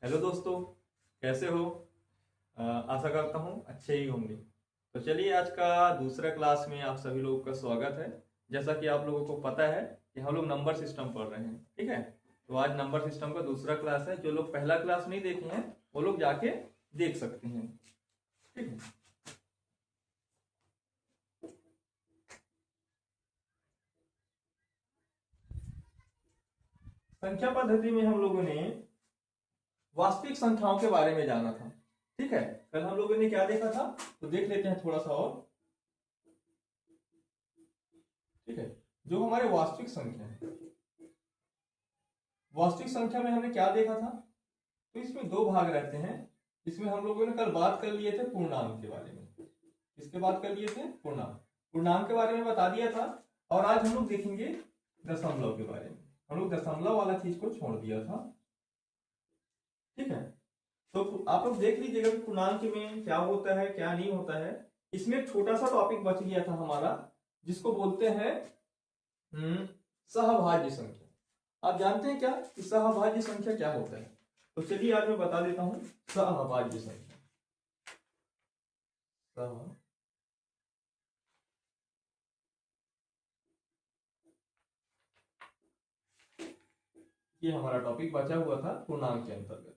Hello दोस्तों, कैसे हो? आशा करता हूँ अच्छे ही होंगे। तो चलिए, आज का दूसरा क्लास में आप सभी लोगों का स्वागत है। जैसा कि आप लोगों को पता है कि हम लोग नंबर सिस्टम पढ़ रहे हैं, ठीक है। तो आज नंबर सिस्टम का दूसरा क्लास है। जो लोग पहला क्लास नहीं देखे हैं वो लोग जाके देख सकते हैं, ठीक है। संख्या पद्धति में हम लोगों ने वास्तविक संख्याओं के बारे में जाना था, ठीक है। कल हम लोगों ने क्या देखा था, तो देख लेते हैं थोड़ा सा और, ठीक है। जो हमारे वास्तविक संख्या है, वास्तविक संख्या में हमने क्या देखा था, तो इसमें दो भाग रहते हैं। इसमें हम लोगों ने कल बात कर लिए थे पूर्णांक के बारे में। किसके बात कर लिए थे? पूर्णांक। पूर्णांक के बारे में बता दिया था। और आज हम लोग देखेंगे दशमलव के बारे में। हम लोग दशमलव वाला चीज को छोड़ दिया था, ठीक है। तो आप लोग देख लीजिएगा कि पूर्णांक में क्या होता है क्या नहीं होता है। इसमें एक छोटा सा टॉपिक बच गया था हमारा, जिसको बोलते हैं सहभाज्य संख्या। आप जानते हैं क्या कि सहभाज्य संख्या क्या होता है? तो चलिए आज मैं बता देता हूं सहभाज्य संख्या। ये हमारा टॉपिक बचा हुआ था पूर्णांक के अंतर्गत।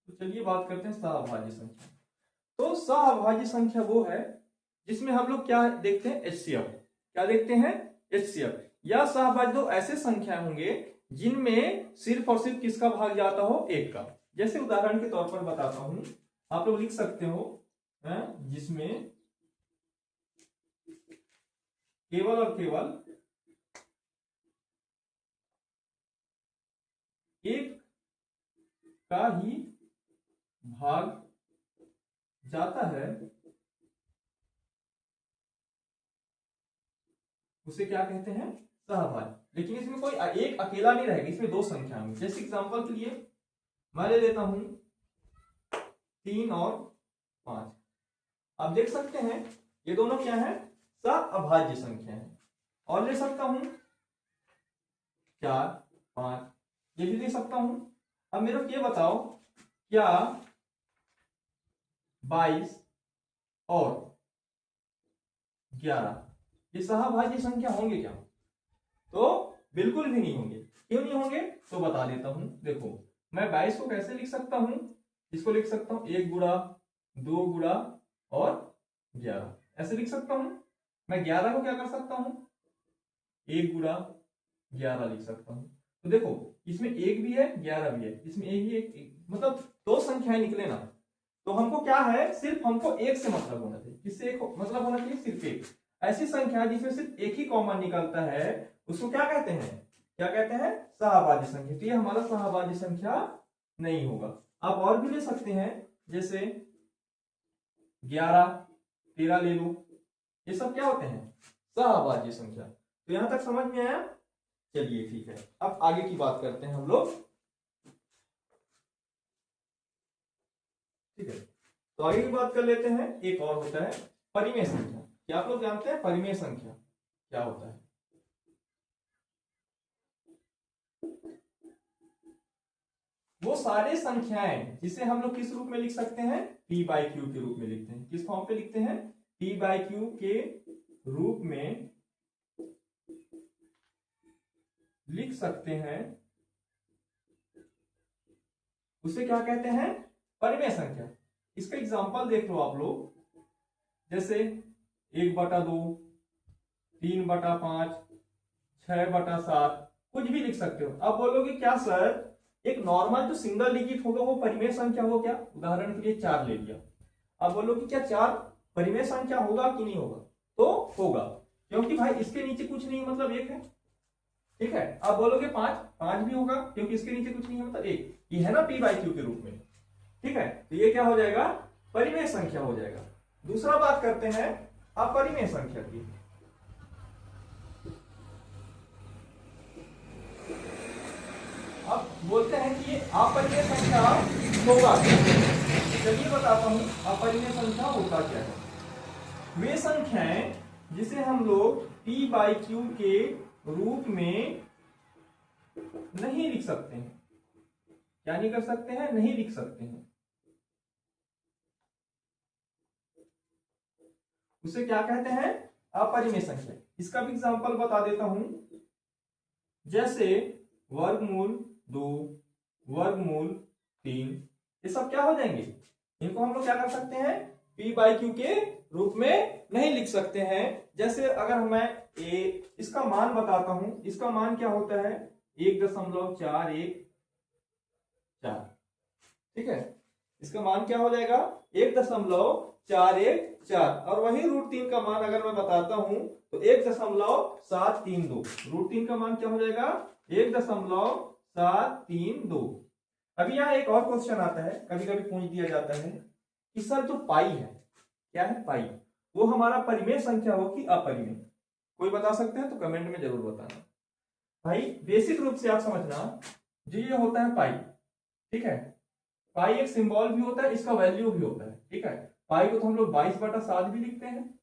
तो चलिए बात करते हैं सहभाज्य संख्या। तो सहभाज्य संख्या वो है जिसमें हम लोग क्या देखते हैं? एचसीएफ। क्या देखते हैं? एचसीएफ। या सहभाज्य दो ऐसे संख्या होंगे जिनमें सिर्फ और सिर्फ किसका भाग जाता हो? एक का। जैसे उदाहरण के तौर पर बताता हूं, आप लोग लिख सकते हो जिसमें केवल और केवल एक का ही भाग जाता है, उसे क्या कहते हैं? सहभाज्य। लेकिन इसमें कोई एक अकेला नहीं रहेगा, इसमें दो संख्या होंगी। जैसे एग्जांपल के लिए मैं ले लेता हूं 3 और 5। आप देख सकते हैं ये दोनों क्या है? सहअभाज्य संख्या है। और ले सकता हूं 4, 5, ये भी ले सकता हूं। अब मेरे को ये बताओ, क्या 22 और 11 ये सहभाज्य संख्या होंगे क्या? तो बिल्कुल भी नहीं होंगे। क्यों नहीं होंगे? तो बता देता हूं। देखो, मैं 22 को कैसे लिख सकता हूं? इसको लिख सकता हूं 1 गुणा 2 गुणा और 11, ऐसे लिख सकता हूं। मैं 11 को क्या कर सकता हूं? 1 गुणा 11 लिख सकता हूं। तो देखो, इसमें 1 भी है 11 भी है, इसमें एक ही एक, मतलब दो संख्याएं निकले ना। तो हमको क्या है? सिर्फ हमको एक से मतलब होना चाहिए। किससे एक मतलब होना चाहिए? सिर्फ एक। ऐसी संख्या जिसमें सिर्फ एक ही कॉमन निकलता है उसको क्या कहते हैं? क्या कहते हैं? सहभाज्य संख्या। तो ये हमारा सहभाज्य संख्या नहीं होगा। आप और भी ले सकते हैं, जैसे 11, 13 ले लो। ये सब क्या होते हैं? सहभाज्य संख्या। तो यहां तक समझ में आया? चलिए ठीक है, अब आगे की बात करते हैं हम लोग, ठीक है। तो आगे की बात कर लेते हैं। एक और होता है परिमेय संख्या। क्या आप लोग जानते हैं परिमेय संख्या क्या होता है? वो सारे संख्याएं जिसे हम लोग किस रूप में लिख सकते हैं? p/q के रूप में लिखते हैं। किस फॉर्म पे लिखते हैं? p/q के रूप में लिख सकते हैं, उसे क्या कहते हैं? परिमेय संख्या। इसका एग्जांपल देख लो आप लोग, जैसे 1/2, 3/5, 6/7, कुछ भी लिख सकते हो। अब बोलोगे क्या सर, एक नॉर्मल जो सिंगल डिजिट होगा वो परिमेय संख्या हो क्या? उदाहरण के लिए 4 ले लिया। अब बोलोगे क्या 4 परिमेय संख्या होगा कि नहीं होगा? तो होगा, क्योंकि भाई इसके नीचे कुछ नहीं मतलब 1 है, ठीक है। अब बोलोगे 5 भी होगा, क्योंकि इसके नीचे कुछ नहीं है मतलब 1। ये है ना p/q के रूप में, ठीक है। तो ये क्या हो जाएगा? परिमेय संख्या हो जाएगा। दूसरा बात करते हैं अपरिमेय संख्या की। अब बोलते हैं कि ये अपरिमेय संख्या होगा क्या? चलिए बताता हूं अपरिमेय संख्या होता क्या है। वे संख्याएं जिसे हम लोग p/q के रूप में नहीं लिख सकते हैं, क्या नहीं कर सकते हैं, नहीं लिख सकते हैं। उसे क्या कहते हैं, अपरिमेय संख्या। इसका भी एग्जांपल बता देता हूं, जैसे वर्गमूल 2, वर्गमूल 3, ये सब क्या हो जाएंगे, इनको हम लोग क्या कर सकते हैं, p/q के रूप में नहीं लिख सकते हैं। जैसे अगर मैं इसका मान बताता हूं, इसका मान क्या होता है 1.414, ठीक है, इसका मान क्या हो जाएगा 1.414, और वही √3 का मान अगर मैं बताता हूं तो 1.732, √3 का मान क्या हो जाएगा 1.732। अभी यहाँ एक और क्वेश्चन आता है, कभी कभी पूछ दिया जाता है कि सर जो पाई है, क्या है पाई, वो हमारा परिमेय संख्या हो कि अपरिमेय, कोई बता सकते हैं तो कमेंट में जरूर बताना। भाई बेसिक रूप से आप समझना, जो ये होता है पाई, ठीक है, पाई एक सिंबल भी होता है, इसका वैल्यू भी होता है, ठीक है। पाई को तो हम लोग 22/7 भी लिखते हैं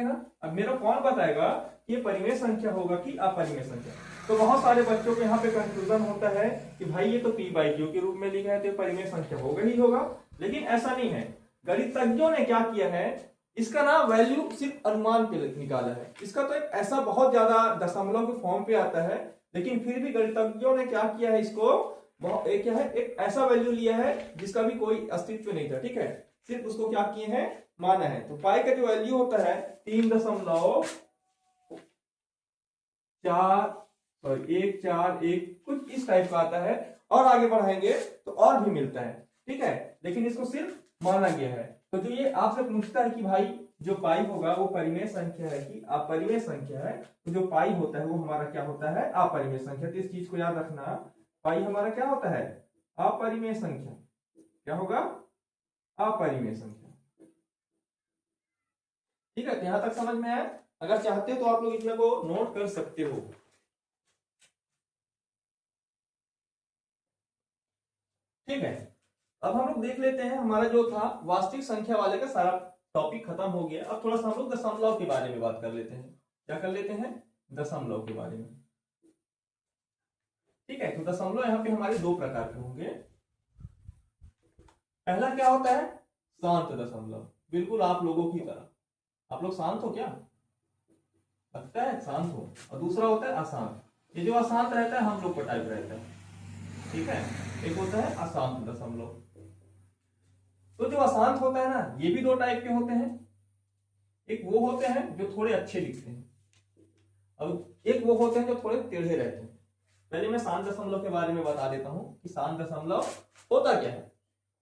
ना। अब मेरा कौन बताएगा कि ये परिमेय संख्या होगा कि अपरिमेय संख्या। तो बहुत सारे बच्चों को यहाँ पे कंफ्यूजन होता है कि भाई ये तो p/q के रूप में लिखा है तो परिमेय संख्या होगा ही होगा, लेकिन ऐसा नहीं है। गणितज्ञों ने क्या किया है, इसका ना वैल्यू सिर्फ अनुमान पे निकाला है। इसका तो एक ऐसा बहुत ज्यादा दशमलव के फॉर्म पे आता है, लेकिन फिर भी गणितज्ञों ने क्या किया है, इसको एक क्या है, एक ऐसा वैल्यू लिया है जिसका भी कोई अस्तित्व नहीं था, ठीक है, सिर्फ उसको क्या किए हैं, माना है। तो पाई का जो वैल्यू होता है 3.141 कुछ इस टाइप का आता है, और आगे बढ़ाएंगे तो और भी मिलता है, ठीक है, लेकिन इसको सिर्फ माना गया है। तो जो ये आपसे पूछता है कि भाई जो पाई होगा वो परिमेय संख्या है कि अपरिमेय संख्या है, तो जो पाई होता है वो हमारा क्या होता है, अपरिमेय संख्या। तो इस चीज को याद रखना, पाई हमारा क्या होता है, अपरिमेय संख्या। क्या होगा, अपरिमेय संख्या, ठीक है। यहां तक समझ में आया, अगर चाहते हो तो आप लोग इसमें को नोट कर सकते हो। ठीक है, अब हम लोग देख लेते हैं, हमारा जो था वास्तविक संख्या वाले का सारा टॉपिक खत्म हो गया। अब थोड़ा सा हम लोग दशमलव के बारे में बात कर लेते हैं। क्या कर लेते हैं, दशमलव के बारे में, ठीक है। तो दशमलव यहाँ पे हमारे दो प्रकार के होंगे। पहला क्या होता है, शांत दशमलव, बिल्कुल आप लोगों की तरह। आप लोग शांत हो क्या, लगता है शांत हो। और दूसरा होता है अशांत, ये जो अशांत रहता है हम लोग का टाइप रहता है, ठीक है। एक होता है अशांत दशमलव। तो जो अशांत होता है ना, ये भी दो टाइप के होते हैं। एक वो होते हैं जो थोड़े अच्छे लिखते हैं, और एक वो होते हैं जो थोड़े टेढ़े रहते हैं। पहले मैं शांत दशमलव के बारे में बता देता हूं कि शांत दशमलव होता क्या है।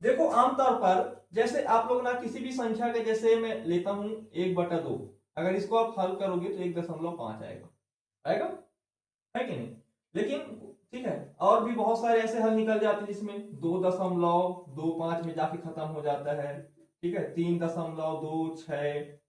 देखो आमतौर पर जैसे आप लोग ना किसी भी संख्या के, जैसे मैं लेता हूं 1/2, अगर इसको आप हल करोगे तो 1.5 आएगा, आएगा है कि नहीं। लेकिन ठीक है, और भी बहुत सारे ऐसे हल निकल जाते हैं जिसमें 2.25 में जाके खत्म हो जाता है, ठीक है। 3.26,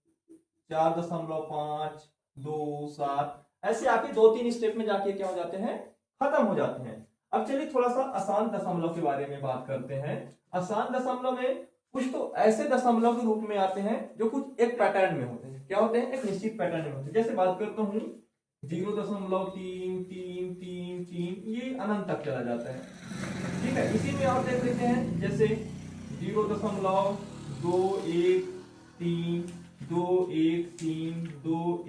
4.5, 2, 7, ऐसे आके 2-3 स्टेप में जाके क्या हो जाते हैं, खत्म हो जाते हैं। अब चलिए थोड़ा सा अशांत दशमलव के बारे में बात करते हैं। अशांत दशमलव में कुछ तो ऐसे दशमलव के रूप में आते हैं जो कुछ एक पैटर्न में होते हैं। क्या होते हैं, एक निश्चित पैटर्न में होते हैं। जैसे बात करता हूं 0.33333, ये अनंत तक चला जाता है, ठीक है। इसी में और देख लेते हैं, जैसे 0.213, 213,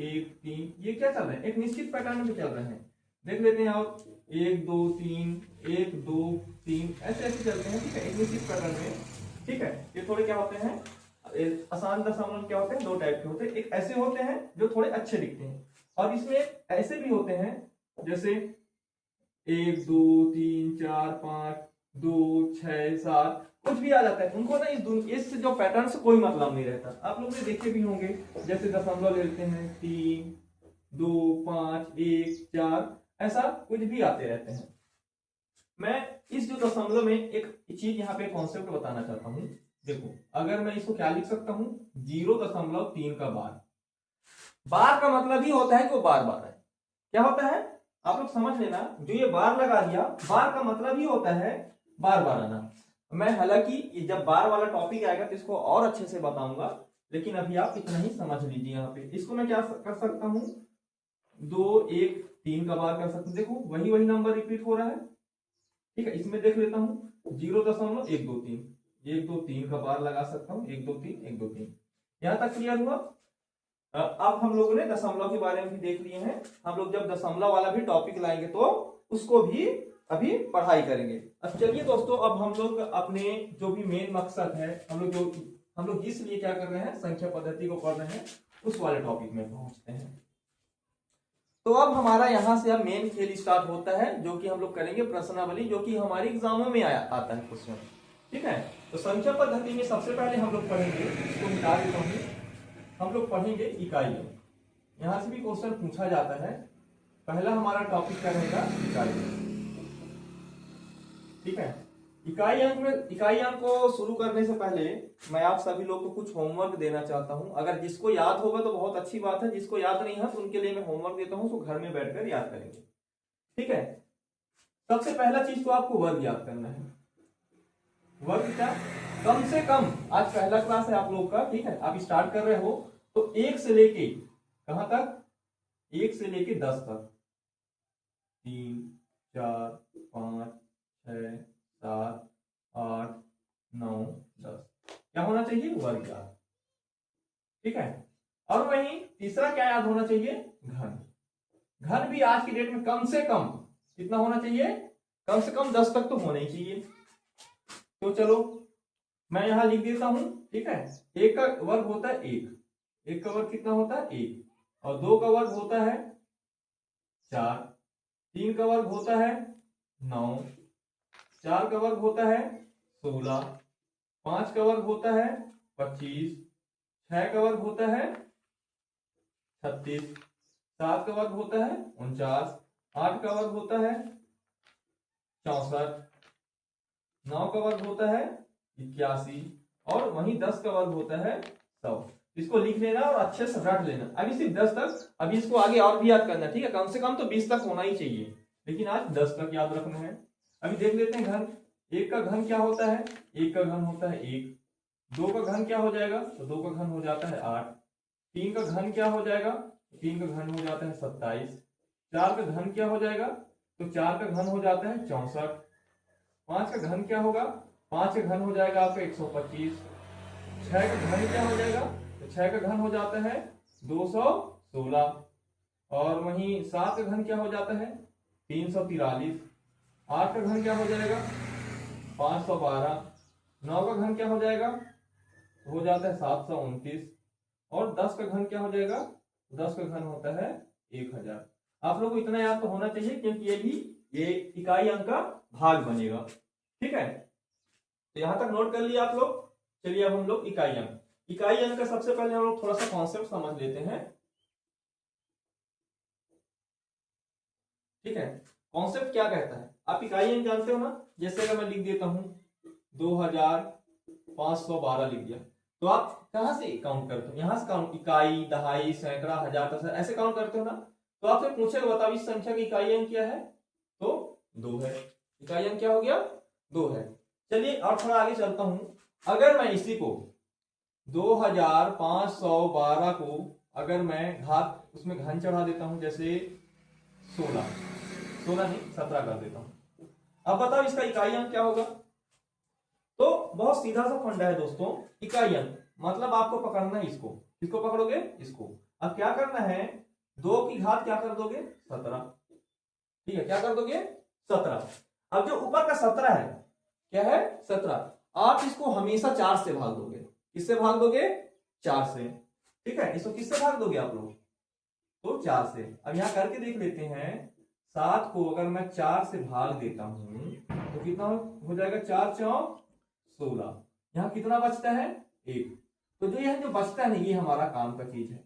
ये क्या चल रहा है, एक निश्चित पैटर्न में चल रहे हैं। देख लेते हैं और 1 2 3, 1 2 3, ऐसे ऐसे चलते हैं, ठीक है, एक निश्चित पैटर्न में, ठीक है। ये थोड़े क्या होते हैं, अशांत दशमलव क्या होते हैं, दो टाइप के होते हैं। एक ऐसे होते हैं जो थोड़े अच्छे दिखते हैं, और इसमें ऐसे भी होते हैं जैसे 1 2 3 4 5, 2 6 7, कुछ भी आ जाता है। उनको ना इस जो पैटर्न से कोई मतलब नहीं रहता। आप लोग ने देखे भी होंगे, जैसे दशमलव लेते हैं 3 2 5 1 4, ऐसा कुछ भी आते रहते हैं। मैं इस जो दशमलव में एक चीज यहाँ पे कॉन्सेप्ट बताना चाहता हूँ। देखो अगर मैं इसको क्या लिख सकता हूँ, 0.3 का बार। बार का मतलब ही होता है कि वो बार बार है। क्या होता है, आप लोग समझ लेना, जो ये बार लगा दिया, बार का मतलब ही होता है बार बार आना। मैं हालांकि जब बार वाला टॉपिक आएगा तो इसको और अच्छे से बताऊंगा, लेकिन अभी आप इतना ही समझ लीजिए। यहाँ पे इसको मैं क्या कर सकता हूँ, 2 1 3 का बार कर सकता हूँ। देखो वही नंबर रिपीट हो रहा है, ठीक है। इसमें देख लेता हूँ 0.123, 1 2 3 का बार लगा सकता हूँ, 1 2 3 1 2 3। यहाँ तक क्लियर हुआ। अब हम लोगों ने दशमलव के बारे में भी देख लिए हैं। हम लोग जब दशमलव वाला भी टॉपिक लाएंगे तो उसको भी अभी पढ़ाई करेंगे। अब चलिए दोस्तों, अब हम लोग अपने जो भी मेन मकसद है, हम लोग इसलिए क्या कर रहे हैं, संख्या पद्धति को पढ़ रहे हैं, उस वाले टॉपिक में पहुंचते हैं। तो अब हमारा यहां से अब मेन खेल स्टार्ट होता है, जो कि हम लोग करेंगे प्रश्नावली, जो कि हमारे एग्जामों में आता है क्वेश्चन। ठीक है, तो संख्या पद्धति में सबसे पहले हम लोग पढ़ेंगे, इसको मिटा देता हूं, हम लोग पढ़ेंगे इकाई। यहां से भी क्वेश्चन पूछा जाता है। पहला हमारा टॉपिक क्या रहेगा, इकाई। ठीक है, इकाई अंक को शुरू करने से पहले मैं आप सभी लोग को कुछ होमवर्क देना चाहता हूं। अगर जिसको याद होगा तो बहुत अच्छी बात है, जिसको याद नहीं है तो उनके लिए मैं होमवर्क देता हूं, तो घर में बैठकर याद करेंगे। ठीक है, सबसे पहला चीज तो आपको वर्ग याद करना है। वर्ग क्या, कम से कम, आज पहला क्लास है आप लोग का, ठीक है, आप स्टार्ट कर रहे हो, तो 1 से लेके कहां तक, 1 से लेके 10 तक, 3 4 5 6 7 8 9 10 क्या होना चाहिए, वर्ग याद। ठीक है, और वहीं तीसरा क्या याद होना चाहिए, घन। घन भी आज की डेट में कम से कम कितना होना चाहिए, कम से कम 10 तक तो होना ही चाहिए। तो चलो मैं यहां लिख देता हूं। ठीक है, 1 का वर्ग होता है 1 का वर्ग कितना होता है 1, और 2 का वर्ग होता है 4, 3 का वर्ग होता है 9, 4 का वर्ग होता है 16, 5 का वर्ग होता है 25, 6 का वर्ग होता है 36, 7 का वर्ग होता है 49, 8 का वर्ग होता है 64, 9 का वर्ग होता है 81, और वहीं 10 का वर्ग होता है 100। इसको लिख लेना और अच्छे से रट लेना। अभी सिर्फ 10 तक, अभी इसको आगे और भी याद करना। ठीक है, कम से कम तो 20 तक होना ही चाहिए, लेकिन आज 10 तक याद रखना है। अभी देख लेते हैं घन। 1 का घन क्या होता है, 1 का घन होता है 1। 2 का घन क्या हो जाएगा, तो 2 का घन हो जाता है 8। 3 का घन क्या हो जाएगा, 3 का घन हो जाता है 27। 4 का घन क्या हो जाएगा, तो 4 का घन हो जाता है 64। 5 का घन क्या होगा, 5 का घन हो जाएगा आपका 125। 6 का घन क्या हो जाएगा, तो 6 का घन हो जाता है 216, और वहीं 7 का घन क्या हो जाता है 343। 8 का घन क्या हो जाएगा 512। 9 का घन क्या हो जाएगा, हो जाता है 729, और 10 का घन क्या हो जाएगा, 10 का घन होता है 1000। आप लोग को इतना याद तो होना चाहिए, क्योंकि ये इकाई अंक का भाग बनेगा। ठीक है, तो यहां तक नोट कर लिया आप लोग। चलिए अब हम लोग इकाई अंक का सबसे पहले हम लोग थोड़ा सा कॉन्सेप्ट समझ लेते हैं। ठीक है, कॉन्सेप्ट क्या कहता है, आप इकाई अंक जानते हो ना। जैसे अगर मैं लिख देता हूं 2512 लिख दिया, तो आप कहां से काउंट करते हो, यहां से काउंट, इकाई, दहाई, सैकड़ा, हजार, दशहरा, ऐसे काउंट करते हो ना। तो आपसे पूछेगा बताओ इस संख्या की इकाई अंक क्या है, तो 2 है। इकाई अंक क्या हो गया, 2 है। चलिए और थोड़ा आगे चलता हूं। अगर मैं इसी को 2512 को अगर मैं घात उसमें घन चढ़ा देता हूं, जैसे 16 नहीं 17 कर देता हूं, अब बताओ इसका इकाई अंक क्या होगा। तो बहुत सीधा सा फंडा है दोस्तों, इकाई अंक मतलब आपको पकड़ना है इसको, किसको पकड़ोगे, इसको। अब क्या करना है, 2 की घात क्या कर दोगे 17। ठीक है, क्या कर दोगे 17। अब जो ऊपर का 17 है, क्या है 17, आप इसको हमेशा 4 से भाग दोगे। किससे भाग दोगे, 4 से। ठीक है, इसको किससे भाग दोगे आप लोग, तो 4 से। अब यहां करके देख लेते हैं, 7 को अगर मैं 4 से भाग देता हूं तो कितना हो जाएगा, 4 चौक 16। यहां कितना बचता है 1। तो जो यह जो बचता है ये हमारा काम का चीज है।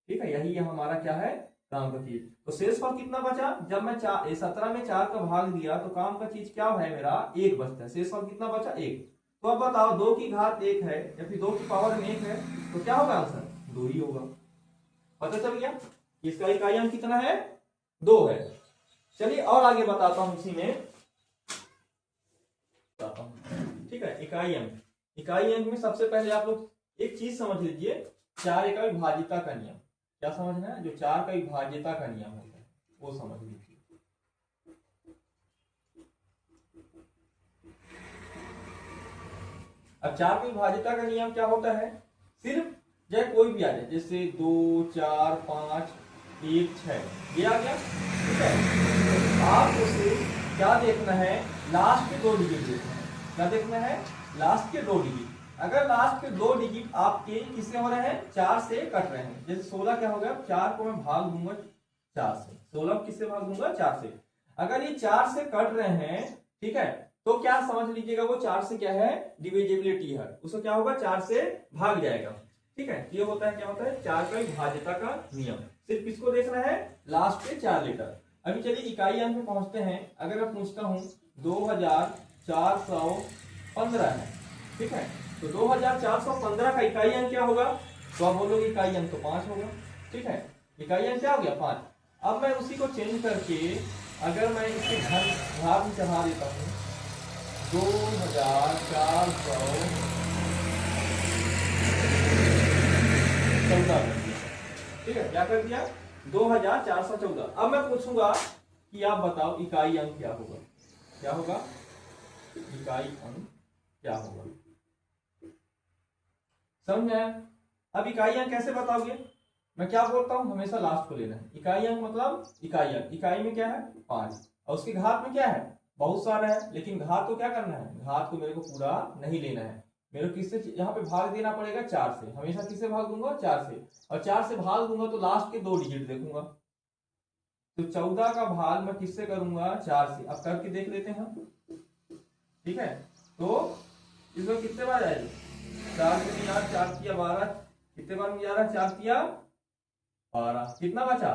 ठीक है, यही हमारा क्या है, काम का चीज। तो शेषफल कितना बचा, जब मैं 17 में 4 का भाग दिया तो काम का चीज क्या है मेरा, 1 बचता है। शेषफल कितना बचा, 1। तो अब बताओ 2 की घात 1 है या फिर 2 की पावर में 1 है, तो क्या होगा आंसर, 2 ही होगा। पता चल गया, इसका इकाई अंक कितना है, 2 है। चलिए और आगे बताता हूं इसी में। ठीक है, इकाई अंक में सबसे पहले आप लोग एक चीज समझ लीजिए, 4 का विभाज्यता का नियम। क्या समझना है, जो 4 का विभाज्यता का नियम होता है वो समझ लीजिए। अब चार की विभाज्यता का नियम क्या होता है, सिर्फ चाहे कोई भी आ जाए, जैसे 2 4 5 1 6 ये आ गया, ठीक है। तो आपको सिर्फ क्या देखना है, लास्ट के 2 डिजिट देखना है। क्या देखना है, लास्ट के 2 डिजिट। अगर लास्ट के 2 डिजिट आपके किससे हो रहे हैं, 4 से कट रहे हैं, जैसे 16 क्या हो गया, 4 को मैं भाग दूंगा 4 से, 16 किससे भाग दूंगा, 4 से। अगर ये 4 से कट रहे हैं, ठीक है, तो क्या समझ लीजिएगा, वो 4 से क्या है, डिविजिबिलिटी है, उसको क्या होगा, 4 से भाग जाएगा, ठीक है। ये होता है, क्या होता है, 4 का विभाज्यता का नियम। सिर्फ किसको देखना है, लास्ट के 4 लेटर। अभी चलिए इकाई अंक में पहुंचते हैं। अगर मैं पूछता हूं 2415 है, ठीक है, तो 2415 का इकाई अंक क्या होगा, तो आप बोलोगे इकाई अंक तो 5 होगा, ठीक है। इकाई अंक क्या हो गया, 5। अब मैं उसी को चेंज करके अगर मैं इसके घात में चढ़ा देता हूं 2414, ठीक है, क्या कर दिया, 2414। अब मैं पूछूंगा कि आप बताओ इकाई अंक क्या होगा, क्या होगा, इकाई अंक क्या होगा, समझ में आया। अब इकाई अंक कैसे बताओगे, मैं क्या बोलता हूं, हमेशा लास्ट को लेना है। इकाई अंक मतलब इकाई अंक, इकाई में क्या है, 5, और उसके घात में क्या है, बहुत सारा है, लेकिन घात को क्या करना है, घात को मेरे को पूरा नहीं लेना है, मेरे को किससे यहाँ पे भाग देना पड़ेगा, 4 से। हमेशा किससे भाग दूंगा, 4 से, और 4 से भाग दूंगा तो लास्ट के 2 डिजिट देखूंगा। तो 14 का भाग मैं किससे करूंगा, 4 से। अब करके देख लेते हैं हम, ठीक है। तो इसमें कितने बार आएगी, 4 दूनी 8, 4 तिया 12, कितने बार में जा रहा है, 4 तिया 12, कितना बचा,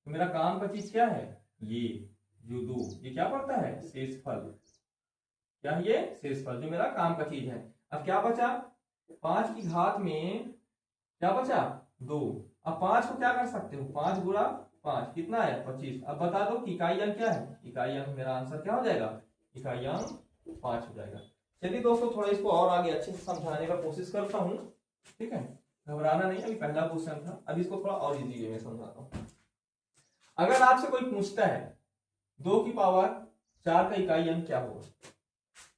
तो मेरा काम का चीज क्या है, ये जो 2, ये क्या पड़ता है, शेषफल, क्या है ये, शेषफल, जो मेरा काम का चीज है। अब क्या बचा, 5 की घात में क्या बचा, 2। अब 5 को क्या कर सकते हो, 5 गुणा 5 कितना है, 25। अब बता दो कि इकाई अंक क्या है, इकाई अंक मेरा आंसर क्या हो जाएगा, इकाई अंक 5 हो जाएगा। चलिए दोस्तों, थोड़ा इसको और आगे अच्छे से समझाने का कोशिश करता हूँ, ठीक है, घबराना नहीं। अभी पहला क्वेश्चन था, अब इसको थोड़ा और इजी वे में समझाता हूँ। अगर आपसे कोई पूछता है 2 की पावर 4 का इकाई अंक क्या होगा,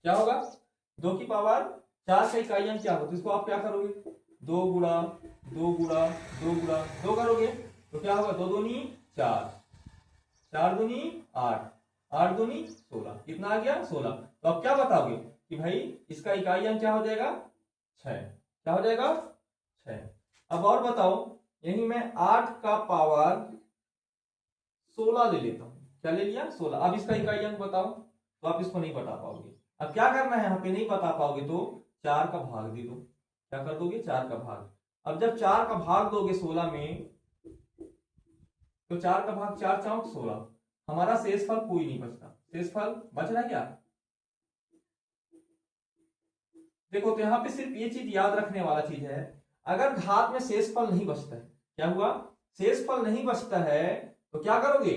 क्या होगा, 2 की पावर 4 का इकाई अंक क्या होगा, तो इसको आप क्या करोगे, 2 गुणा 2 गुणा 2 गुणा 2 करोगे, तो क्या होगा, 2 दूनी 4, 4 दूनी 8, 8 दूनी 16, कितना आ गया, 16। तो अब क्या बताओगे कि भाई इसका इकाई अंक क्या हो जाएगा, 6, क्या हो जाएगा, 6। अब और बताओ, यही मैं 8 का पावर 16 ले लेता हूं, क्या ले लिया, 16। अब इसका इकाई अंक बताओ, तो आप इसको नहीं बता पाओगे। अब क्या करना है, यहाँ पे नहीं बता पाओगे तो 4 का भाग दे दो, क्या कर दोगे, 4 का भाग। अब जब 4 का भाग दोगे 16 में, तो 4 का भाग 4 चौक 16, हमारा शेषफल कोई नहीं बचता। शेषफल बच रहा है क्या, देखो, तो यहाँ पे सिर्फ ये चीज याद रखने वाला चीज है, अगर घात में शेषफल नहीं बचता है, क्या हुआ, शेषफल नहीं बचता है, तो क्या करोगे,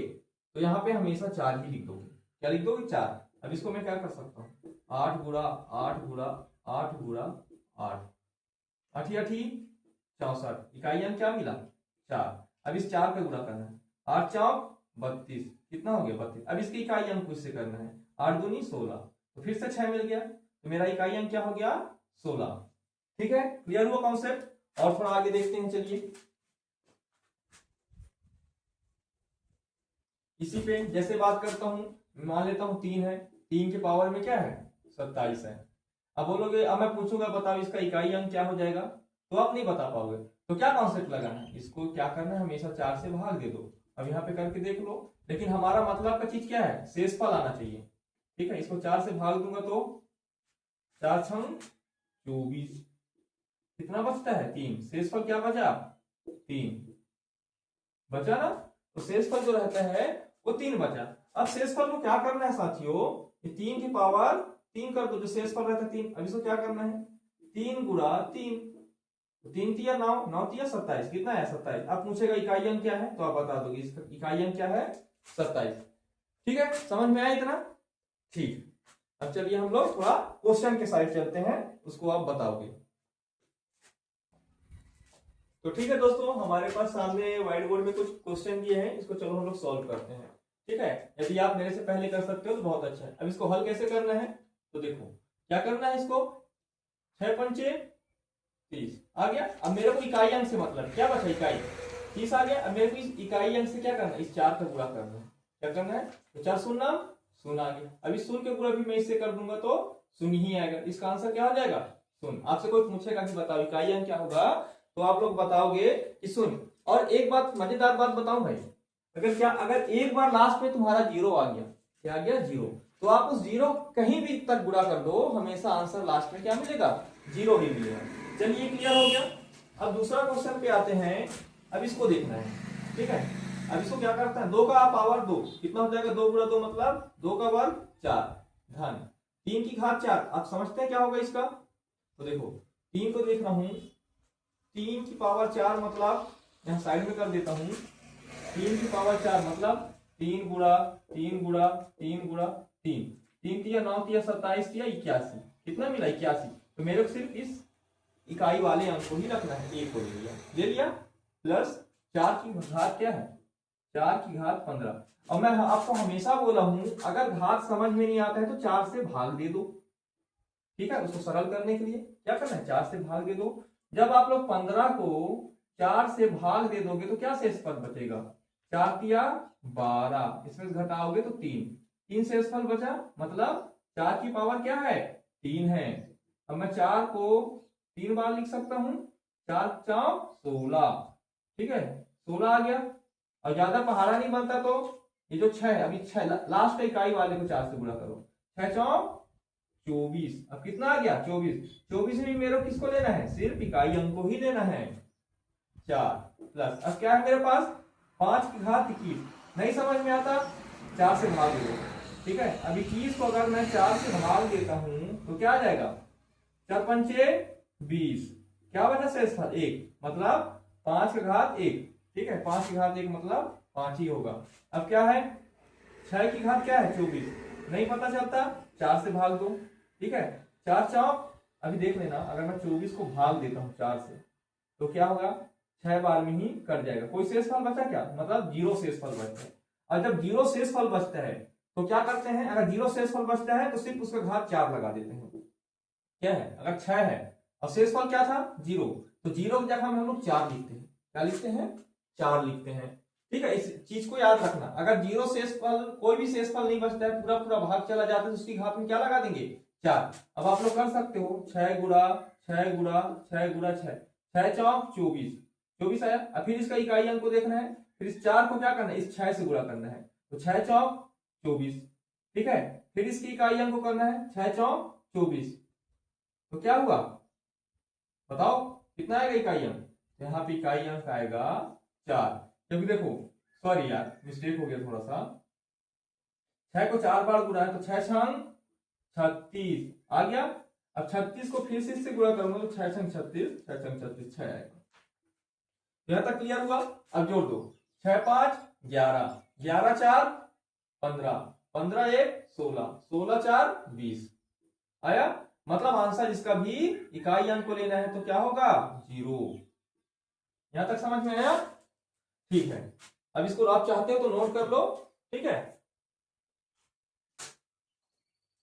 तो यहाँ पे हमेशा 4 ही लिख दोगे, क्या लिख दोगे, 4। अब इसको मैं क्या कर सकता हूँ, 8 गुणा 8 गुणा 8 गुणा 8, 8 8 64, इकाई अंक क्या मिला, 4। अब इस 4 का गुणा करना है, 8 चौक 32, कितना हो गया, 32। अब इसकी इकाई अंक इससे करना है, 8 दूनी 16, तो फिर से 6 मिल गया, तो मेरा इकाई अंक क्या हो गया, 16। ठीक है, क्लियर हुआ कॉन्सेप्ट। और थोड़ा आगे देखते हैं, चलिए इसी पे जैसे बात करता हूं, मान लेता हूं 3 है, 3 के पावर में क्या है, 27 है। अब बोलोगे, अब मैं पूछूंगा बताओ इसका इकाई अंक क्या हो जाएगा, तो आप नहीं बता पाओगे। तो क्या कॉन्सेप्ट लगाना है, इसको क्या करना है, हमेशा 4 से भाग दे दो। अब यहाँ पे करके देख लो, लेकिन हमारा मतलब का चीज क्या है, शेषफल आना चाहिए। ठीक है, इसको 4 से भाग दूंगा तो 4 छंग 24, कितना बचता है, 3। शेषफल क्या बचा, 3 बचा ना, तो शेषफल जो रहता है वो 3 बचा। अब शेषफल को क्या करना है साथियों, 3 की पावर 3 कर दो, जो शेषफल रहता है 3। अब इसको क्या करना है, 3 गुणा 3, 3 तिया 9, 9 तिया 27, कितना है, 27। अब पूछेगा इकाई अंक क्या है, तो आप बता दोगे इसका इकाई अंक क्या है, 27। ठीक है, समझ में आया इतना, ठीक। अब चलिए हम लोग थोड़ा क्वेश्चन के साइड चलते हैं, उसको आप बताओगे। तो ठीक है दोस्तों, हमारे पास सामने व्हाइट बोर्ड में कुछ क्वेश्चन दिए हैं, इसको चलो हम लोग सॉल्व करते हैं। ठीक है, यदि आप मेरे से पहले कर सकते हो तो बहुत अच्छा है। अब इसको हल कैसे करना है, तो देखो क्या करना है, इसको 6 पंचे 30 आ गया। अब मेरे को इकाई अंक से मतलब क्या बचा, इकाई 30 आ गया। अब मेरे को इस इकाई अंक से क्या करना है, इस 4 का गुणा करना है। क्या करना है, तो 4 शून्य शून्य आ गया। अब इस शून्य के गुणा भी मैं इससे कर दूंगा तो शून्य ही आएगा। इसका आंसर क्या हो जाएगा, शून्य। आपसे कोई पूछेगा कि बताओ इकाई अंक क्या होगा, तो आप लोग बताओगे कि शून्य। और एक बात, मजेदार बात बताऊं भाई, अगर एक बार लास्ट में तुम्हारा जीरो आ गया, क्या आ गया, जीरो, तो आप उस जीरो कहीं भी तक गुणा कर दो, हमेशा आंसर लास्ट में क्या मिलेगा, जीरो ही मिलेगा। चलिए क्लियर हो गया। अब दूसरा क्वेश्चन पे आते हैं। अब इसको देखना है, ठीक है। अब इसको क्या करता है, 2 का पावर 2 कितना हो जाएगा, 2 गुणा 2 मतलब 2 का वर्ग 4 धन 3 की घात 4। आप समझते हैं क्या होगा इसका, तो देखो 3 को देख रहा हूं, 3 की पावर 4 मतलब यहां साइड में कर देता हूं, 3 की पावर 4 मतलब 3 गुणा 3 गुणा 3 गुणा 3, 3 तिया 9 तिया 27 तिया 81, कितना मिला 81। तो मेरे को सिर्फ इस इकाई वाले अंक को ही रखना है, एक को ले लिया प्लस 4 की घात क्या है, 4 की घात 15। और मैं आपको हमेशा बोला हूं, अगर घात समझ में नहीं आता है तो 4 से भाग दे दो, ठीक है। उसको सरल करने के लिए क्या करना है, 4 से भाग दे दो। जब आप लोग 15 को 4 से भाग दे दोगे तो क्या शेषफल बचेगा, 4 तिया 12, इसमें से घटाओगे तो 3 शेषफल बचा, मतलब 4 की पावर क्या है, 3 है। अब मैं 4 को 3 बार लिख सकता हूं, 4 चौक 16, ठीक है, 16 आ गया। और ज्यादा पहाड़ा नहीं बनता तो ये जो 6 है, अभी 6 लास्ट इकाई वाले को 4 से गुणा करो, 6 चौक 24। अब कितना आ गया, 24 में मेरे को किसको लेना है, सिर्फ इकाई अंक को ही लेना है, 4 प्लस। अब क्या है मेरे पास, 5 की घात 21, नहीं समझ में आता 4 से भाग दो, ठीक है। अब 21 को अगर मैं 4 से भाग देता हूं तो क्या आ जाएगा, 4 पंचे 20, क्या बचा शेषफल 1, मतलब 5 की घात 1, ठीक है, 5 की घात 1 मतलब 5 ही होगा। अब क्या है, 6 की घात क्या है 24, नहीं पता चलता 4 से भाग दो, ठीक है, 4 चौक, अभी देख लेना अगर मैं 24 को भाग देता हूं 4 से तो क्या होगा, 6 बार में ही कट जाएगा। कोई शेषफल बचा क्या, मतलब 0 शेषफल बचता है। और जब 0 शेषफल बचता है तो क्या करते हैं, अगर 0 शेषफल बचता है तो सिर्फ उसका घात 4 लगा देते हैं। क्या है, अगर 6 है और शेषफल क्या था 0, तो 0 की जगह हम लोग 4 लिखते हैं, क्या लिखते हैं, 4 लिखते हैं, ठीक है। इस चीज को याद रखना, अगर 0 शेषफल, कोई भी शेषफल नहीं बचता है, पूरा पूरा भाग चला जाता है तो उसकी घात में क्या लगा देंगे, 4। अब आप लोग कर सकते हो 6 गुणा 6 गुणा 6 गुणा 6, 6 चौक 24 आया। अब फिर इसका इकाई अंक को देखना है, फिर इस 4 को क्या करना है, इस 6 से गुणा करना है, तो 6 चौक 24, ठीक है। फिर इसकी इकाई अंक को करना है 6 चौक 24, तो क्या हुआ बताओ, कितना आएगा इकाई अंक, यहाँ पे इकाई अंक आएगा 4। क्योंकि देखो सॉरी यार मिस्टेक हो गया थोड़ा सा, 6 को 4 बार गुणा है तो 6 छंग 36 आ गया। अब 36 को फिर से इससे गुणा करूंगा तो 6 छंग 36, 6 छंग 36 6 आएगा। यहां तक क्लियर हुआ। अब जोड़ दो, 6 5 11, 11 4 15, 15 1 16, 16 4 20 आया। मतलब आंसर इसका भी इकाई अंक को लेना है तो क्या होगा 0। यहां तक समझ में आया, ठीक है। अब इसको आप चाहते हो तो नोट कर लो, ठीक है।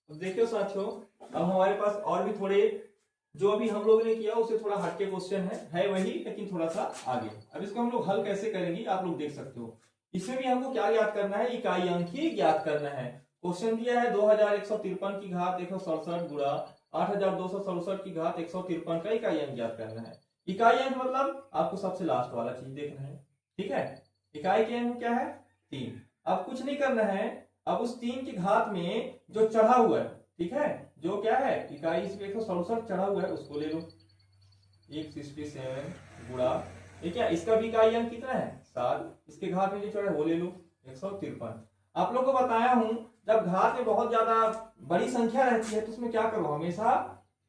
तो देखियो साथियों, अब हमारे पास और भी थोड़े, जो अभी हम लोगों ने किया उससे थोड़ा हटके क्वेश्चन है वही, लेकिन थोड़ा सा आगे। अब इसको हम लोग हल कैसे करेंगे आप लोग देख सकते हो। इसमें भी हमको क्या ज्ञात करना है, इकाई अंक ही ज्ञात करना है। क्वेश्चन दिया है 2153 की घात 167 गुणा 8267 की घात 153 का इकाई अंक ज्ञात करना है। इकाई अंक मतलब आपको सबसे लास्ट वाला चीज देखना है, ठीक है। इकाई के अंक क्या है 3। अब कुछ नहीं करना है, अब उस 3 की घात में जो चढ़ा हुआ है, ठीक है, जो क्या है इकाई 167 चढ़ा हुआ है उसको ले लो, 167 गुणा ये क्या, इसका भी इकाई अंक कितना है 7, इसके घात में जो चढ़ा है वो ले लो 153। आप लोग को बताया हूं जब घात में बहुत ज्यादा बड़ी संख्या रहती है तो उसमें क्या करो, हमेशा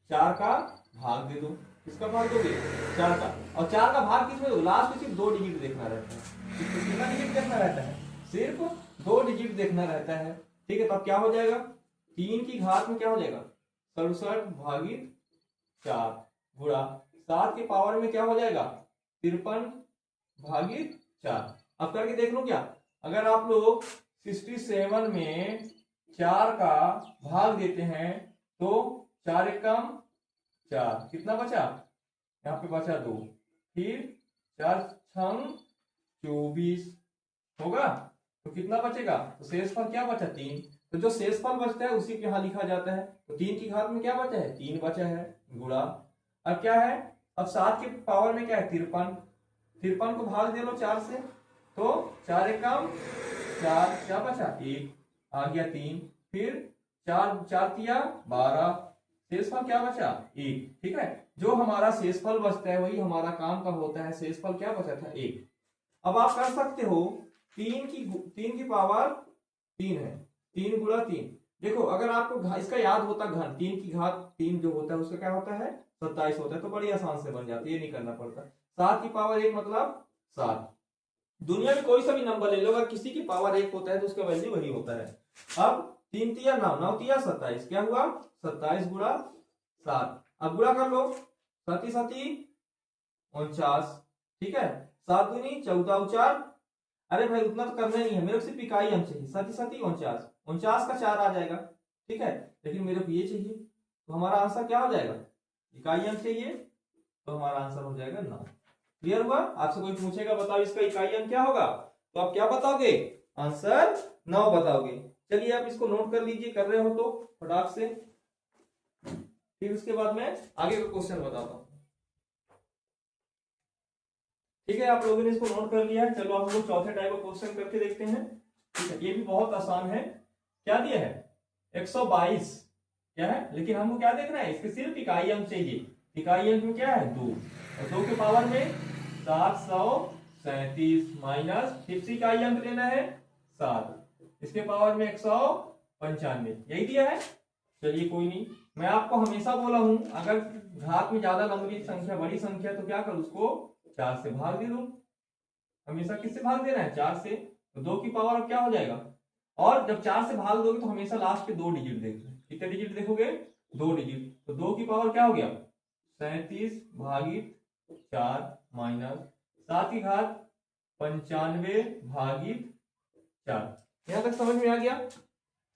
4 का भाग दे दो। किसका भाग दोगे 4 का, और 4 का भाग किसमें दो, लास्ट में सिर्फ 2 डिजिट देखना रहता है। कितना डिजिट देखना रहता है, सिर्फ 2 डिजिट देखना रहता है, ठीक है। तब क्या हो जाएगा, 3 की घात में क्या हो जाएगा 67 भागित 4 गुणा 7 के पावर में क्या हो जाएगा 53 भागित 4। अब करके देख लो क्या, अगर आप लोग 67 में 4 का भाग देते हैं तो 4 एकम 4, कितना बचा, यहाँ पे बचा 2, फिर 4 छंग 24 होगा, तो कितना बचेगा, तो शेषफल क्या बचा 3। तो जो शेषफल बचता है उसी के यहाँ लिखा जाता है। तो 3 की घात में क्या बचा है, 3 बचा है, गुणा। अब क्या है, अब 7 के पावर में क्या है 53, 53 को भाग दे लो 4 से, तो 4 एकम 4, क्या बचा 1, आ गया 3, फिर 4 4 तिया 12, शेषफल क्या बचा 1। ठीक है, जो हमारा शेषफल बचता है वही हमारा काम का होता है। शेषफल क्या बचा था 1। अब आप कर सकते हो 3 की पावर 3 है, 3 गुणा 3। देखो अगर आपको इसका याद होता घन, 3 की घात 3 जो होता है उसका क्या होता है 27 होता है, तो बड़ी आसान से बन जाती है, ये नहीं करना पड़ता। 7 की पावर 1 मतलब 7। दुनिया में कोई सा भी नंबर ले लो, अगर किसी की पावर 1 होता है तो उसका वैल्यू वही होता है। अब 3 तिया 9, 9 तिया 27, क्या हुआ 27 गुणा 7। अब गुणा कर लो, 7 7 49, ठीक है, 7 दूनी 14 4। अरे भाई उतना तो करना नहीं है, मेरे को सिर्फ इकाई अंक चाहिए, 7 7 49, 49 का 4 आ जाएगा, ठीक है, लेकिन मेरे को ये चाहिए, तो हमारा आंसर क्या हो जाएगा, इकाई अंक चाहिए, तो हमारा आंसर हो जाएगा 9। क्लियर हुआ। आपसे कोई पूछेगा बताओ इसका इकाई अंक क्या होगा, तो आप क्या बताओगे, आंसर 9 बताओगे। चलिए आप इसको नोट कर लीजिए, कर रहे हो तो फटाक से, फिर उसके बाद मैं आगे का क्वेश्चन बताता हूं। ठीक है, आप लोगों ने इसको नोट कर लिया है। चलो आप लोग चौथे टाइप का क्वेश्चन करके देखते हैं। ठीक है, ये भी बहुत आसान है। क्या दिया है 122, क्या है, लेकिन हमको क्या देखना है, इसके सिर्फ इकाई अंक चाहिए। इकाई अंक में क्या है 2, और 2 के पावर में 737 माइनस, फिर से इकाई अंक लेना है 7, इसके पावर में 195, यही दिया है। चलिए कोई नहीं, मैं आपको हमेशा बोला हूं अगर घात में ज्यादा लंबी संख्या बड़ी संख्या तो क्या कर, उसको 4 से भाग दे दो। हमेशा किससे भाग देना है, 4 से, तो 2 की पावर अब क्या हो जाएगा, और जब 4 से भाग दोगे तो हमेशा लास्ट के 2 डिजिट देखना। कितने डिजिट देखोगे, 2 डिजिट, तो 2 की पावर क्या हो गया 37 भागित 4 माइनस 7 की घात 95 भागित 4। यहां तक समझ में आ गया।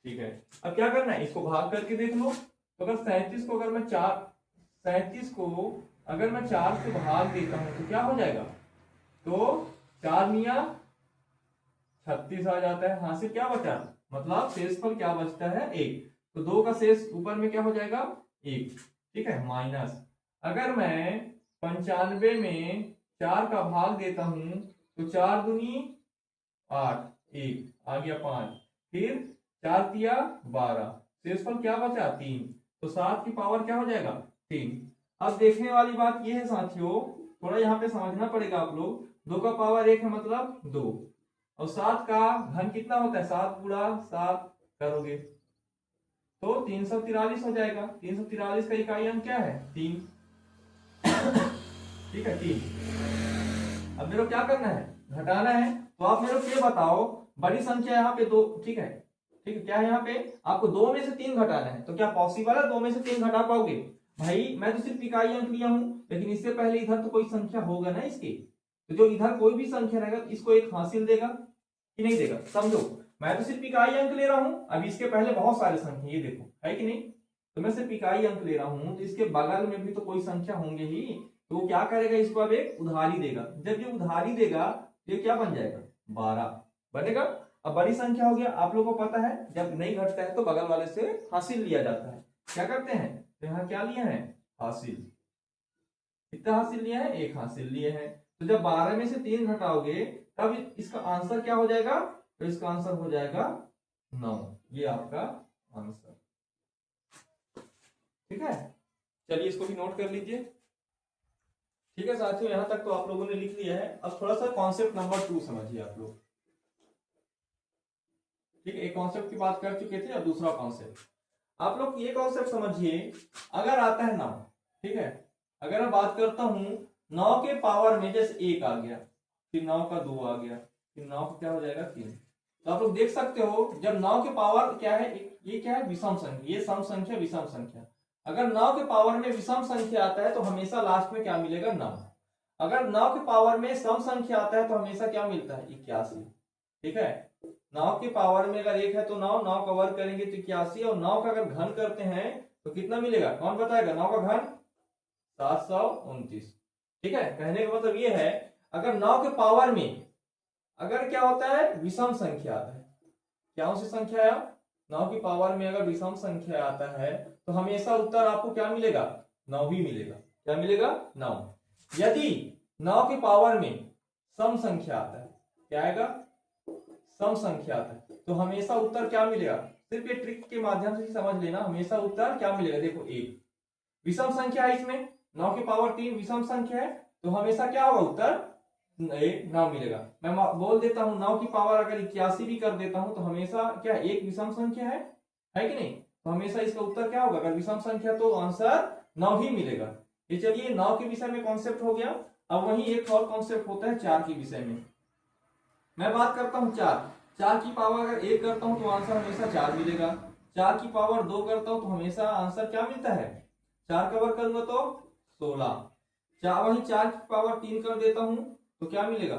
ठीक है, अब क्या करना है, इसको भाग करके देख लो। तो अगर 37 को अगर मैं 4 से भाग देता हूं तो क्या हो जाएगा, तो 4 मिया 36 आ जाता है। हां से क्या बचा, मतलब शेषफल क्या बचता है 1, तो 2 का शेष ऊपर में क्या हो जाएगा 1, ठीक है, माइनस अगर मैं 95 में 4 का भाग देता हूं तो 4 दूनी 8, 1 आ गया 5, फिर 4 तिया 12, शेषफल क्या बचा 3, तो 7 की पावर क्या हो जाएगा 3। अब देखने वाली बात यह है साथियों, थोड़ा यहाँ पे समझना पड़ेगा आप लोग, 2 का पावर 1 है मतलब 2, और 7 का घन कितना होता है, 7 गुणा 7 करोगे तो 343 हो जाएगा। 343 का इकाई अंक क्या है 3, ठीक है 3। अब मेरे को क्या करना है, घटाना है, तो आप मेरे को ये बताओ, बड़ी संख्या यहाँ पे 2, ठीक है, ठीक है, क्या है यहाँ पे आपको 2 में से 3 घटाना है, तो क्या पॉसिबल है 2 में से 3 घटा पाओगे, भाई मैं तो सिर्फ इकाई अंक लिया हूं, लेकिन इससे पहले इधर तो कोई संख्या होगा ना इसकी, तो जो इधर कोई भी संख्या रहेगा इसको 1 हासिल देगा कि नहीं देगा, समझो मैं तो सिर्फ इकाई अंक ले रहा हूं, अब इसके पहले बहुत सारे संख्या ये देखो है कि नहीं, तो मैं सिर्फ इकाई अंक ले रहा हूं, तो इसके बगल में भी तो कोई संख्या होंगे ही, तो वो क्या करेगा, इसको अब एक उधारी देगा, जब ये उधारी देगा ये क्या बन जाएगा 12 बनेगा। अब बड़ी संख्या हो गया, आप लोगों को पता है जब नहीं घटता है तो बगल वाले से हासिल लिया जाता है, क्या करते हैं, तो यहाँ क्या लिया है हासिल, कितना हासिल लिया है 1 हासिल लिए हैं, तो जब 12 में से 3 घटाओगे तब इसका आंसर क्या हो जाएगा, तो इसका आंसर हो जाएगा 9, ये आपका आंसर। ठीक है, चलिए इसको भी नोट कर लीजिए। ठीक है साथियों, यहां तक तो आप लोगों ने लिख लिया है। अब थोड़ा सा कॉन्सेप्ट नंबर 2 समझिए आप लोग। ठीक है, एक कॉन्सेप्ट की बात कर चुके थे, अब दूसरा कॉन्सेप्ट आप लोग ये कॉन्सेप्ट समझिए। अगर आता है 9, ठीक है, अगर मैं बात करता हूं 9 के पावर में जैसे 1 आ गया, फिर 9 का 2 आ गया, फिर 9 का क्या हो जाएगा 3, तो आप लोग देख सकते हो जब 9 के पावर क्या है, ये क्या है विषम संख्या, ये सम संख्या विषम संख्या, अगर 9 के पावर में विषम संख्या आता है तो हमेशा लास्ट में क्या मिलेगा 9, अगर 9 के पावर में सम संख्या आता है तो हमेशा क्या मिलता है 81। ठीक है, 9 के पावर में अगर 1 है तो 9, 9 का वर्ग करेंगे तो 81, और 9 का अगर घन करते हैं तो कितना मिलेगा, कौन बताएगा 9 का घन, 729। ठीक है, कहने का मतलब ये है अगर 9 के पावर में अगर क्या होता है विषम संख्या आता है, क्या सी संख्या है 9 की पावर में अगर विषम संख्या आता है तो हमेशा उत्तर आपको क्या मिलेगा 9 ही मिलेगा। क्या मिलेगा 9। यदि 9 की पावर में सम संख्या आता है, क्या आएगा सम संख्या आता है, तो हमेशा उत्तर क्या मिलेगा, सिर्फ ये ट्रिक के माध्यम से समझ लेना, हमेशा उत्तर क्या मिलेगा, देखो 1 विषम संख्या है, इसमें 9 की पावर 3 विषम संख्या है, तो हमेशा क्या होगा उत्तर 9 मिलेगा। मैं बोल देता हूं 9 की पावर अगर 81 भी कर देता हूं तो हमेशा क्या एक विषम संख्या है कि नहीं, तो हमेशा इसका उत्तर क्या होगा, अगर विषम संख्या तो आंसर 9 ही मिलेगा। ये चलिए 9 के विषय में कॉन्सेप्ट हो गया। अब वही एक और कॉन्सेप्ट होता है 4 के विषय में। मैं बात करता हूं 4 की पावर अगर 1 करता हूं तो आंसर हमेशा 4 मिलेगा। 4 की पावर 2 करता हूं तो हमेशा आंसर क्या मिलता है, 4 कवर करूंगा तो 16। वही 4 की पावर 3 कर देता हूं तो क्या मिलेगा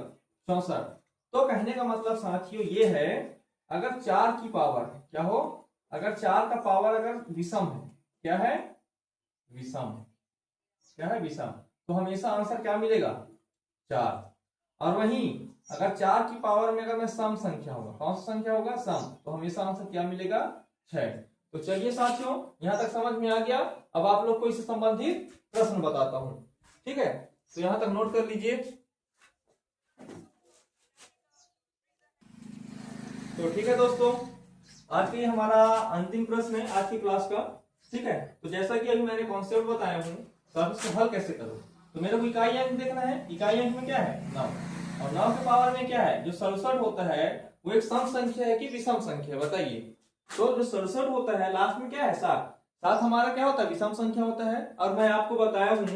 64। तो कहने का मतलब साथियों ये है अगर 4 की पावर क्या हो, अगर 4 का पावर अगर विषम है, क्या है विषम, क्या है विषम, तो हमेशा आंसर क्या मिलेगा 4। और वहीं अगर 4 की पावर में अगर मैं सम संख्या होगा, कौन सा संख्या होगा सम, तो हमेशा आंसर क्या मिलेगा 6। तो चलिए साथियों यहां तक समझ में आ गया। अब आप लोग को इससे संबंधित प्रश्न बताता हूं, ठीक है, तो यहां तक नोट कर लीजिए। तो ठीक है दोस्तों, आज का ये हमारा अंतिम प्रश्न है आज की क्लास का, ठीक है। तो जैसा कि अभी मैंने कॉन्सेप्ट बताया हूं, तो आप इसको हल कैसे करो, तो मेरे को इकाई अंक देखना है। इकाई अंक में क्या है 9, और 9 के पावर में क्या है, जो 67 होता है वो एक सम संख्या है कि विषम संख्या, बताइए। तो जो 67 होता है लास्ट में क्या है 7 हमारा क्या होता है विषम संख्या होता है। और मैं आपको बताया हूं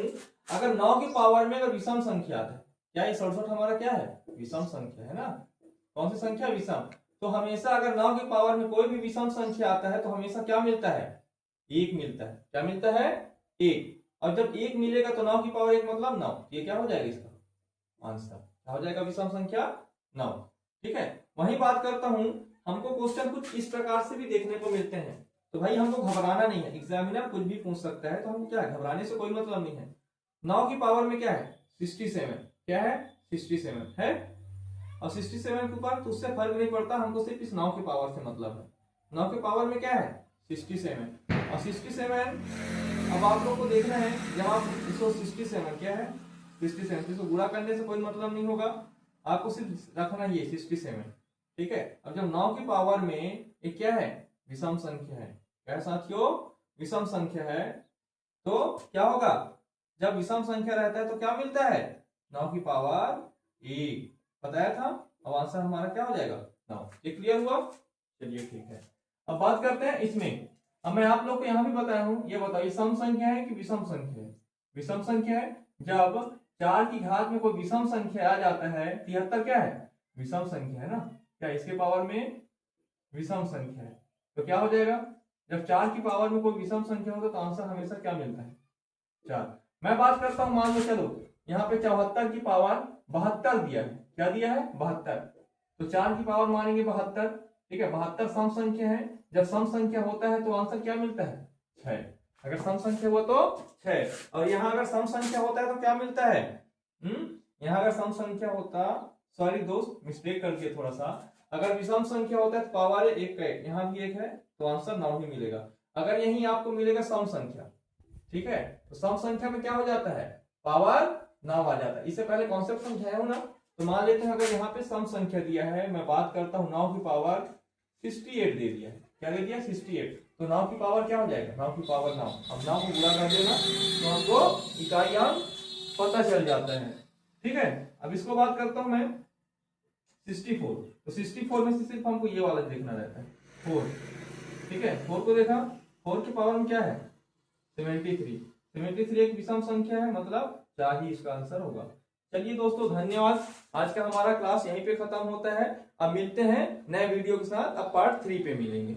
अगर 9 की पावर में अगर विषम संख्या आता है, क्या ये 67 हमारा क्या है विषम संख्या है ना, कौन सी संख्या विषम, तो हमेशा अगर 9 की पावर में कोई भी विषम संख्या आता है तो हमेशा क्या मिलता है 1 मिलता है। क्या मिलता है 1। और जब 1 मिलेगा तो 9 की पावर 1 मतलब 9, ये क्या हो जाएगा इसका आंसर, क्या हो जाएगा विषम संख्या 9। ठीक है, वही बात करता हूं, हमको क्वेश्चन कुछ इस प्रकार से भी देखने को मिलते हैं, तो भाई हमको घबराना नहीं है, एग्जामिनर कुछ भी पूछ सकता है, तो हम क्या घबराने से कोई मतलब नहीं है। 9 की पावर में क्या है 67, क्या है 67 है, और 67 के ऊपर तो उससे फर्क नहीं पड़ता, हमको सिर्फ इस 9 की पावर से मतलब है। 9 के पावर में क्या है 67, और 67 अब आप लोग को देखना है, जब आप इसको 67 क्या है 67, इसको गुणा करने से कोई मतलब नहीं होगा, आपको सिर्फ रखना ये 67, ठीक है। अब जब 9 की पावर में एक क्या है विषम संख्या है, क्या है साथियों विषम संख्या है, तो क्या होगा जब विषम संख्या रहता है तो क्या मिलता है 9 की पावर 1, बताया था। अब आंसर हमारा क्या हो जाएगा 9। ये क्लियर हुआ, चलिए ठीक है। अब बात करते हैं इसमें, अब मैं आप लोग को यहां भी बताया हूं, ये बताइए सम संख्या है कि विषम संख्या है, विषम संख्या है। जब 4 की घात में कोई विषम संख्या आ जाता है, 73 क्या है विषम संख्या है ना, क्या इसके पावर में विषम संख्या है, तो क्या हो जाएगा जब 4 की पावर में कोई विषम संख्या होता है तो आंसर हमेशा क्या मिलता है 4। मैं बात करता हूं, मान लो चलो यहाँ पे 74 की पावर 72 दिया है, क्या दिया है 72, तो 4 की पावर मानेंगे 72, ठीक है। 72 सम संख्या है, जब सम संख्या होता है तो आंसर क्या मिलता है 6, अगर सम संख्या हुआ तो 6। और यहाँ अगर सम संख्या होता है तो क्या मिलता है यहाँ अगर सम संख्या होता, सॉरी दोस्त मिस्टेक कर दिया थोड़ा सा, अगर विषम संख्या होता है तो पावर 1 का 1, यहाँ भी 1 है तो आंसर 9 ही मिलेगा। अगर यही आपको मिलेगा सम संख्या, ठीक है, तो सम संख्या में क्या हो जाता है पावर 9 आ जाता है। इससे पहले कॉन्सेप्ट समझाया हूं ना, तो मान लेते हैं अगर यहाँ पे सम संख्या दिया है, मैं बात करता हूँ 9 की पावर 68 दे दिया है, क्या दे दिया 68, तो 9 की पावर क्या हो जाएगा 9 की पावर 9, अब 9 को गुणा कर देना तो हमको इकाई अंक पता चल जाता है, ठीक है। अब इसको बात करता हूं मैं 64, तो 64 में से सिर्फ हमको ये वाला देखना रहता है 4, ठीक है। 4 को देखा, 4 की पावर में क्या है 73 एक विषम संख्या है, मतलब 4 ही इसका आंसर होगा। चलिए दोस्तों धन्यवाद, आज का हमारा क्लास यहीं पे खत्म होता है। अब मिलते हैं नए वीडियो के साथ, अब पार्ट 3 पे मिलेंगे।